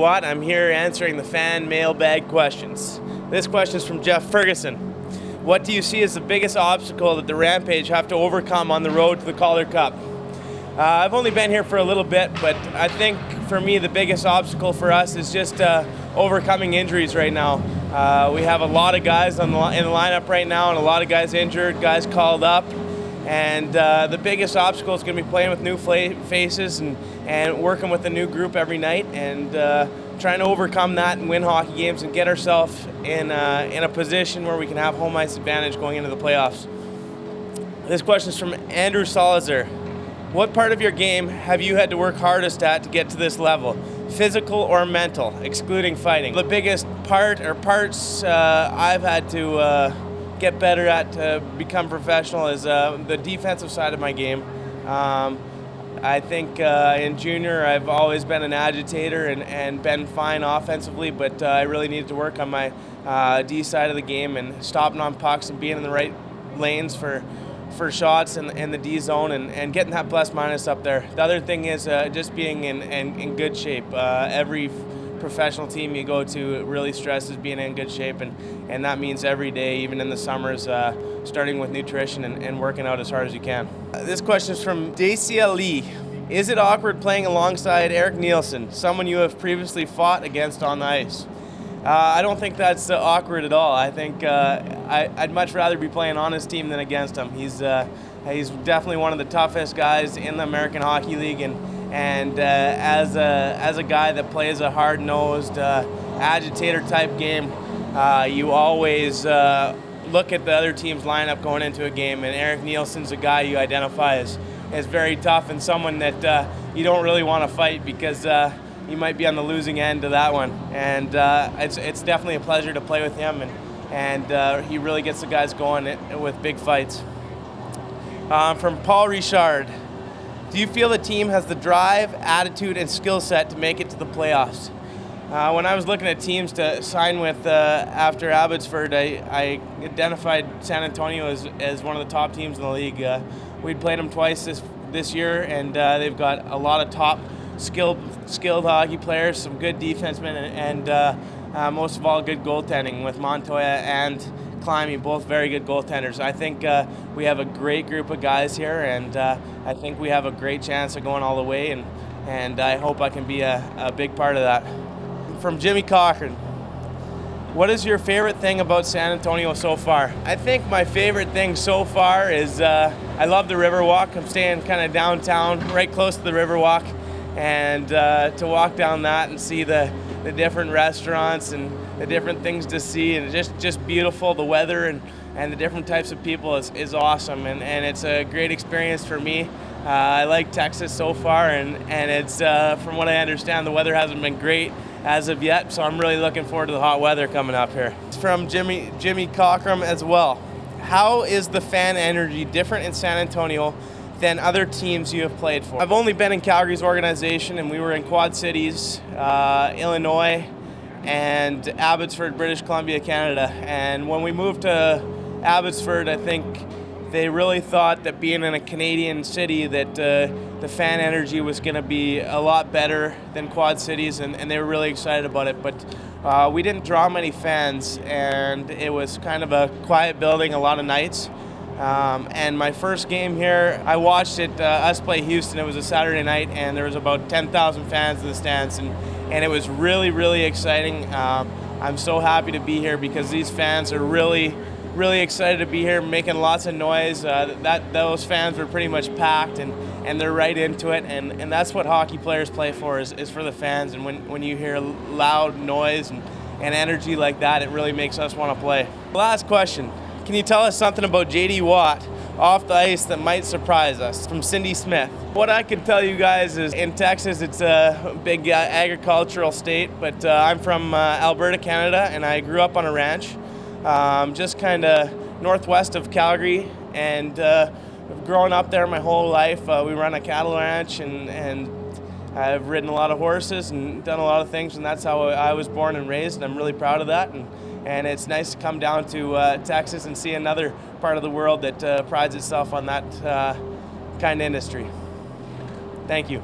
What? I'm here answering the fan mailbag questions. This question is from Jeff Ferguson. What do you see as the biggest obstacle that the Rampage have to overcome on the road to the Calder Cup? I've only been here for a little bit, but I think for me the biggest obstacle for us is just overcoming injuries right now. We have a lot of guys in the lineup right now and a lot of guys injured, guys called up. And the biggest obstacle is going to be playing with new faces and working with a new group every night and trying to overcome that and win hockey games and get ourselves in a position where we can have home ice advantage going into the playoffs. This question is from Andrew Salazar. What part of your game have you had to work hardest at to get to this level? Physical or mental, excluding fighting? The biggest parts I've had to get better at to become professional is the defensive side of my game. I think in junior I've always been an agitator and been fine offensively, but I really needed to work on my D side of the game and stopping on pucks and being in the right lanes for shots in the D zone and getting that plus minus up there. The other thing is just being in good shape. Every professional team you go to really stresses being in good shape, and that means every day, even in the summers, starting with nutrition and working out as hard as you can. This question is from Dacia Lee. Is it awkward playing alongside Eric Nielsen, someone you have previously fought against on the ice? I don't think that's awkward at all. I think I'd much rather be playing on his team than against him. He's definitely one of the toughest guys in the American Hockey League, and as a guy that plays a hard-nosed agitator-type game, you always look at the other team's lineup going into a game, and Eric Nielsen's a guy you identify as very tough and someone that you don't really want to fight because you might be on the losing end of that one. And it's definitely a pleasure to play with him, and he really gets the guys going with big fights. From Paul Richard. Do you feel the team has the drive, attitude, and skill set to make it to the playoffs? When I was looking at teams to sign with after Abbotsford, I identified San Antonio as one of the top teams in the league. We'd played them twice this year, and they've got a lot of top skilled hockey players, some good defensemen, and most of all, good goaltending with Montoya and Climby, both very good goaltenders. I think we have a great group of guys here, and I think we have a great chance of going all the way, and I hope I can be a big part of that. From Jimmy Cochran. What is your favorite thing about San Antonio so far? I think my favorite thing so far is I love the Riverwalk. I'm staying kind of downtown, right close to the Riverwalk, and to walk down that and see the different restaurants and the different things to see, and just beautiful. The weather and the different types of people is awesome, and it's a great experience for me. I like Texas so far, and it's from what I understand, the weather hasn't been great as of yet, so I'm really looking forward to the hot weather coming up here. It's from Jimmy Cochran as well. How is the fan energy different in San Antonio than other teams you have played for? I've only been in Calgary's organization, and we were in Quad Cities, Illinois, and Abbotsford, British Columbia, Canada. And when we moved to Abbotsford, I think they really thought that being in a Canadian city that the fan energy was going to be a lot better than Quad Cities, and they were really excited about it. But we didn't draw many fans, and it was kind of a quiet building a lot of nights. And my first game here, I watched us play Houston. It was a Saturday night, and there was about 10,000 fans in the stands, and it was really, really exciting. I'm so happy to be here because these fans are really, really excited to be here, making lots of noise. Those fans were pretty much packed, and they're right into it, and that's what hockey players play for, is for the fans. And when you hear loud noise and energy like that, it really makes us want to play. Last question. Can you tell us something about J.D. Watt off the ice that might surprise us? From Cindy Smith. What I can tell you guys is in Texas, it's a big agricultural state, but I'm from Alberta, Canada, and I grew up on a ranch just kind of northwest of Calgary, and I've grown up there my whole life. We run a cattle ranch, and I've ridden a lot of horses and done a lot of things, and that's how I was born and raised, and I'm really proud of that. And it's nice to come down to Texas and see another part of the world that prides itself on that kind of industry. Thank you.